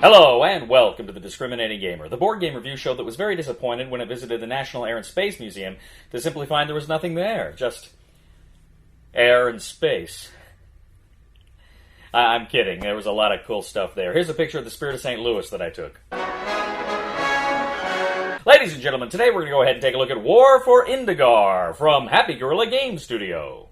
Hello, and welcome to The Discriminating Gamer, the board game review show that was very disappointed when it visited the National Air and Space Museum to simply find there was nothing there, just air and space. I'm kidding, there was a lot of cool stuff there. Here's a picture of the Spirit of St. Louis that I took. Ladies and gentlemen, today we're going to go ahead and take a look at War for Indagar from Happy Gorilla Game Studio.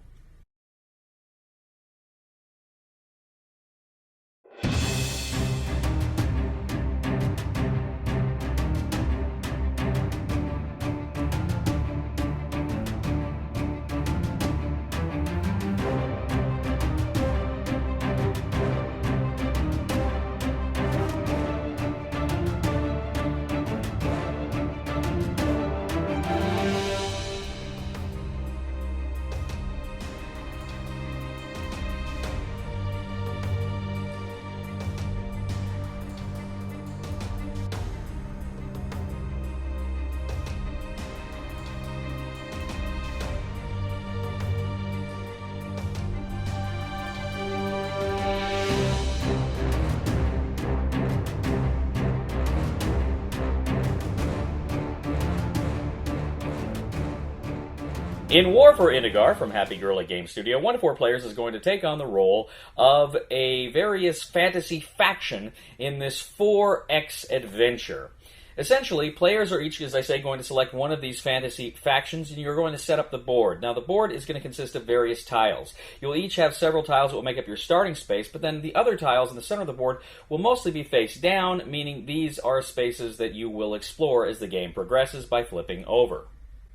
In War for Indagar from Happy Gorilla Game Studio, one of four players is going to take on the role of a various fantasy faction in this 4X adventure. Essentially, players are each, as I say, going to select one of these fantasy factions, and you're going to set up the board. Now, the board is going to consist of various tiles. You'll each have several tiles that will make up your starting space, but then the other tiles in the center of the board will mostly be face down, meaning these are spaces that you will explore as the game progresses by flipping over.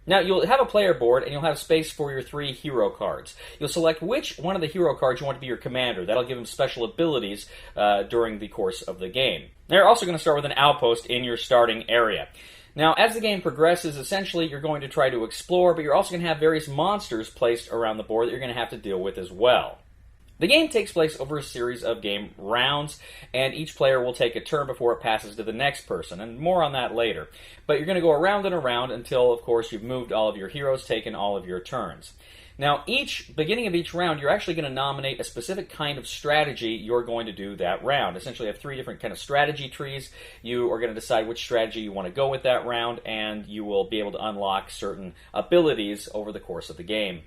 Now, you'll have a player board, and you'll have space for your 3 hero cards. You'll select which one of the hero cards you want to be your commander. That'll give him special abilities during the course of the game. Now, you're also going to start with an outpost in your starting area. Now, as the game progresses, essentially, you're going to try to explore, but you're also going to have various monsters placed around the board that you're going to have to deal with as well. The game takes place over a series of game rounds, and each player will take a turn before it passes to the next person, and more on that later. But you're going to go around and around until, of course, you've moved all of your heroes, taken all of your turns. Now, beginning of each round, you're actually going to nominate a specific kind of strategy you're going to do that round. Essentially, you have 3 different kind of strategy trees. You are going to decide which strategy you want to go with that round, and you will be able to unlock certain abilities over the course of the game.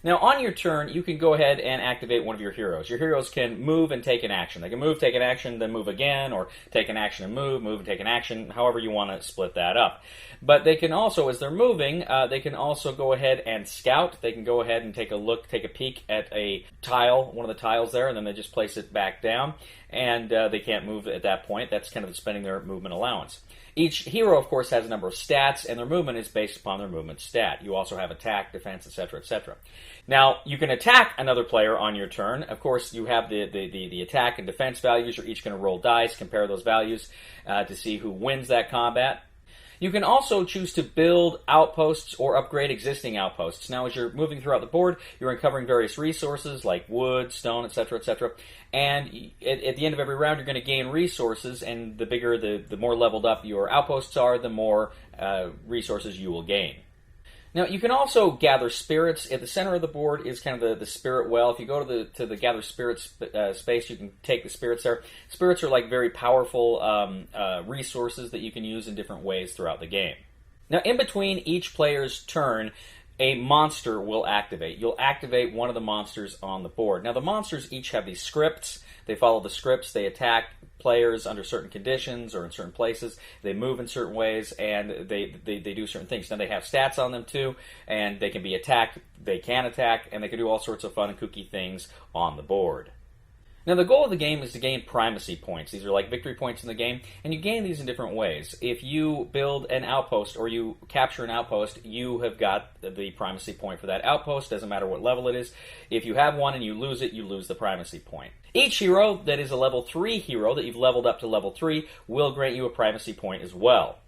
Now, on your turn, you can go ahead and activate one of your heroes. Your heroes can move and take an action. They can move, take an action, then move again, or take an action and move and take an action, however you want to split that up. But they can also, as they're moving, they can also go ahead and scout. They can go ahead and take a peek at a tile, one of the tiles there, and then they just place it back down, and they can't move at that point. That's kind of spending their movement allowance. Each hero, of course, has a number of stats, and their movement is based upon their movement stat. You also have attack, defense, etc., etc. Now, you can attack another player on your turn. Of course, you have the attack and defense values. You're each going to roll dice, compare those values to see who wins that combat. You can also choose to build outposts or upgrade existing outposts. Now, as you're moving throughout the board, you're uncovering various resources like wood, stone, etc., etc. And at the end of every round, you're going to gain resources, and the bigger, the more leveled up your outposts are, the more resources you will gain. Now, you can also gather spirits. At the center of the board is kind of the spirit well. If you go to the gather spirits space, you can take the spirits there. Spirits are like very powerful resources that you can use in different ways throughout the game. Now, in between each player's turn, a monster will activate. You'll activate one of the monsters on the board. Now, the monsters each have these scripts. They follow the scripts. They attack players under certain conditions or in certain places. They move in certain ways, and they do certain things. Now, they have stats on them, too, and they can be attacked. They can attack, and they can do all sorts of fun and kooky things on the board. Now, the goal of the game is to gain primacy points. These are like victory points in the game, and you gain these in different ways. If you build an outpost or you capture an outpost, you have got the primacy point for that outpost. Doesn't matter what level it is. If you have one and you lose it, you lose the primacy point. Each hero that is a level 3 hero that you've leveled up to level 3 will grant you a primacy point as well.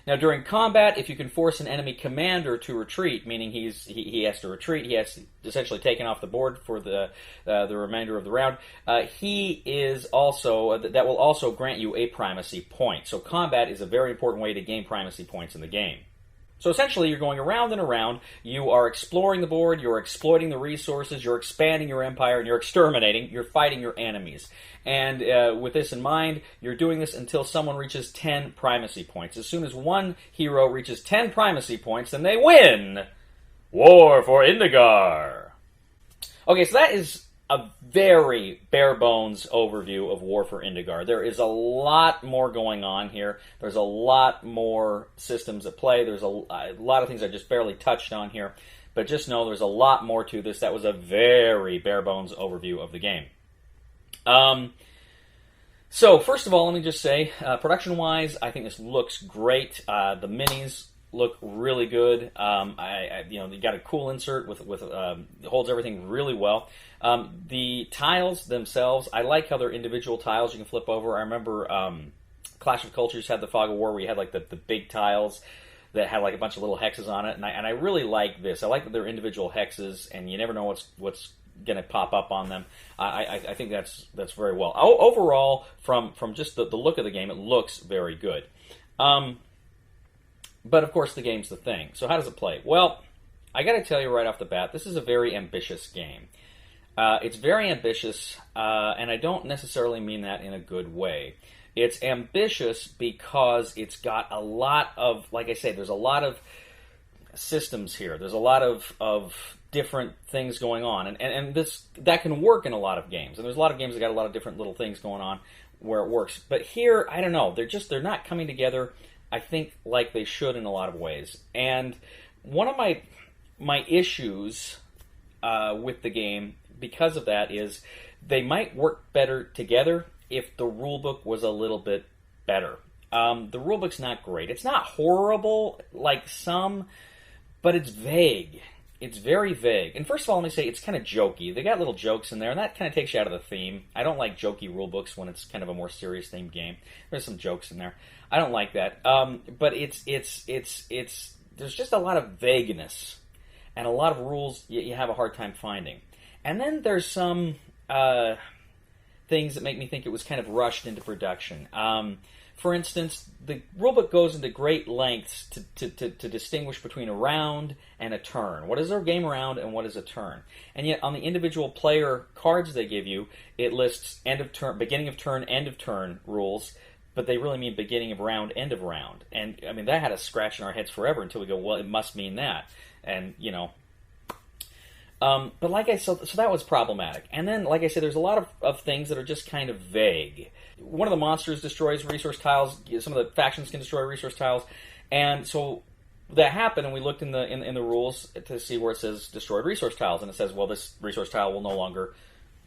Now, during combat, if you can force an enemy commander to retreat, meaning he has to retreat, he has essentially taken off the board for the remainder of the round, that will also grant you a primacy point. So combat is a very important way to gain primacy points in the game. So essentially, you're going around and around. You are exploring the board, you're exploiting the resources, you're expanding your empire, and you're exterminating, you're fighting your enemies. And with this in mind, you're doing this until someone reaches 10 primacy points. As soon as one hero reaches 10 primacy points, then they win! War for Indagar! Okay, so that is a very bare-bones overview of War for Indagar. There is a lot more going on here. There's a lot more systems at play. There's a lot of things I just barely touched on here. But just know there's a lot more to this. That was a very bare-bones overview of the game. So, first of all, let me just say, production-wise, I think this looks great. The minis look really good. You got a cool insert with holds everything really well. The tiles themselves, I like how they're individual tiles you can flip over. I remember Clash of Cultures had the Fog of War where you had like the big tiles that had like a bunch of little hexes on it, and I really like this. I like that they're individual hexes, and you never know what's going to pop up on them. I think that's very well. Overall, from just the look of the game, it looks very good. But of course, the game's the thing. So how does it play? Well, I got to tell you right off the bat, this is a very ambitious game. It's very ambitious, and I don't necessarily mean that in a good way. It's ambitious because it's got a lot of, like I say, there's a lot of systems here. There's a lot of different things going on, and that can work in a lot of games. And there's a lot of games that got a lot of different little things going on where it works. But here, I don't know. They're not coming together, I think, like they should in a lot of ways. And one of my issues with the game because of that is they might work better together if the rulebook was a little bit better. The rulebook's not great. It's not horrible like some, but it's vague. It's very vague. And first of all, let me say, it's kind of jokey. They got little jokes in there, and that kind of takes you out of the theme. I don't like jokey rulebooks when it's kind of a more serious themed game. There's some jokes in there. I don't like that. But it's there's just a lot of vagueness and a lot of rules you have a hard time finding. And then there's some things that make me think it was kind of rushed into production. For instance, the rulebook goes into great lengths to distinguish between a round and a turn. What is a game round and what is a turn? And yet, on the individual player cards they give you, it lists end of turn, beginning of turn, end of turn rules, but they really mean beginning of round, end of round. And I mean, that had us scratching our heads forever until we go, well, it must mean that. And you know. But like I said, so that was problematic. And then, like I said, there's a lot of things that are just kind of vague. One of the monsters destroys resource tiles. Some of the factions can destroy resource tiles. And so that happened, and we looked in the rules to see where it says destroyed resource tiles. And it says, well, this resource tile will no longer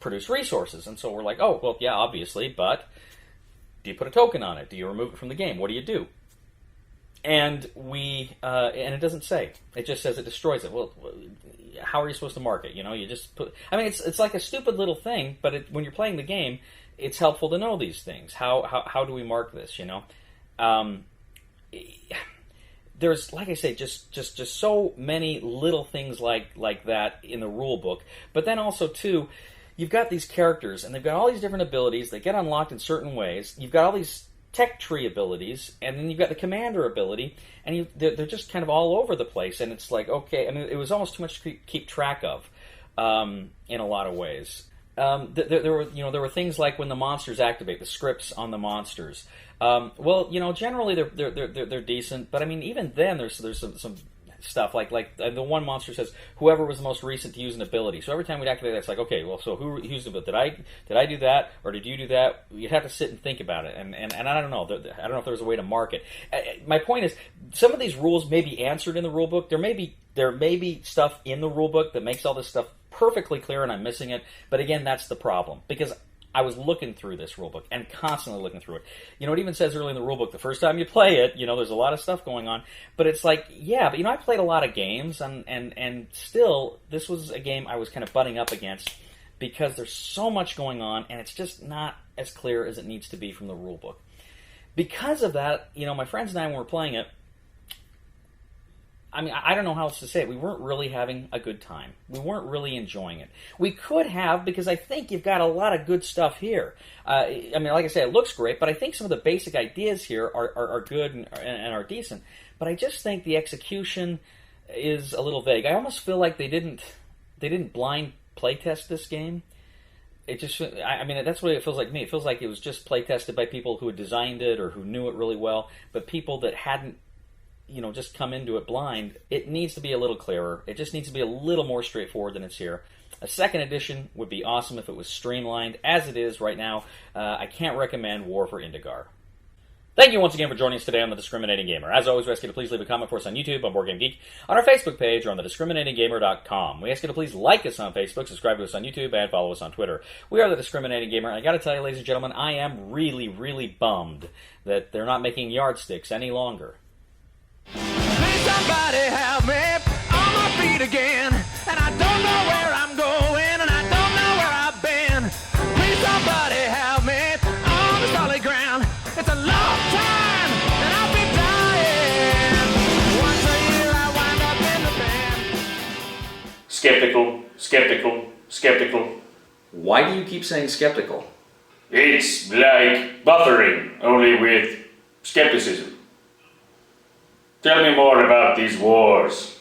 produce resources. And so we're like, oh, well, yeah, obviously, but do you put a token on it? Do you remove it from the game? What do you do? And and it doesn't say. It just says it destroys it. Well, how are you supposed to mark it? You know, you just put. I mean, it's like a stupid little thing, but when you're playing the game, it's helpful to know these things. How do we mark this? You know, there's, like I say, just so many little things like that in the rule book. But then also too, you've got these characters, and they've got all these different abilities. They get unlocked in certain ways. You've got all these tech tree abilities, and then you've got the commander ability, and they're just kind of all over the place, and it's like, okay, I mean, it was almost too much to keep track of in a lot of ways. There were things like when the monsters activate, the scripts on the monsters. Well, you know, generally they're decent, but I mean, even then there's some stuff like the one monster says whoever was the most recent to use an ability. So every time we'd activate that, it's like, okay, well, so who used it? Did I do that, or did you do that? You'd have to sit and think about it, and I don't know. I don't know if there's a way to mark it. My point is, some of these rules may be answered in the rule book. There may be stuff in the rule book that makes all this stuff perfectly clear, and I'm missing it. But again, that's the problem, because I was looking through this rulebook and constantly looking through it. You know, it even says early in the rulebook, the first time you play it, you know, there's a lot of stuff going on. But it's like, yeah, but you know, I played a lot of games, and still, this was a game I was kind of butting up against because there's so much going on, and it's just not as clear as it needs to be from the rulebook. Because of that, you know, my friends and I, when we were playing it, I mean, I don't know how else to say it. We weren't really having a good time. We weren't really enjoying it. We could have, because I think you've got a lot of good stuff here. I mean, like I said, it looks great, but I think some of the basic ideas here are good and are decent. But I just think the execution is a little vague. I almost feel like they didn't blind playtest this game. It just, I mean, that's what it feels like to me. It feels like it was just playtested by people who had designed it or who knew it really well, but people that hadn't, just come into it blind. It needs to be a little clearer. It just needs to be a little more straightforward than it's here. A second edition would be awesome if it was streamlined. As it is right now, I can't recommend War for Indagar. Thank you once again for joining us today on The Discriminating Gamer. As always, we ask you to please leave a comment for us on YouTube, on Board Game Geek, on our Facebook page, or on thediscriminatinggamer.com. We ask you to please like us on Facebook, subscribe to us on YouTube, and follow us on Twitter. We are The Discriminating Gamer, and I gotta tell you, ladies and gentlemen, I am really, really bummed that they're not making yardsticks any longer. Please somebody help me on my feet again, and I don't know where I'm going, and I don't know where I've been. Please somebody help me on the solid ground. It's a long time, and I'll be dying. Once a year I wind up in the band. Skeptical, skeptical, skeptical. Why do you keep saying skeptical? It's like buffering, only with skepticism. Tell me more about these wars.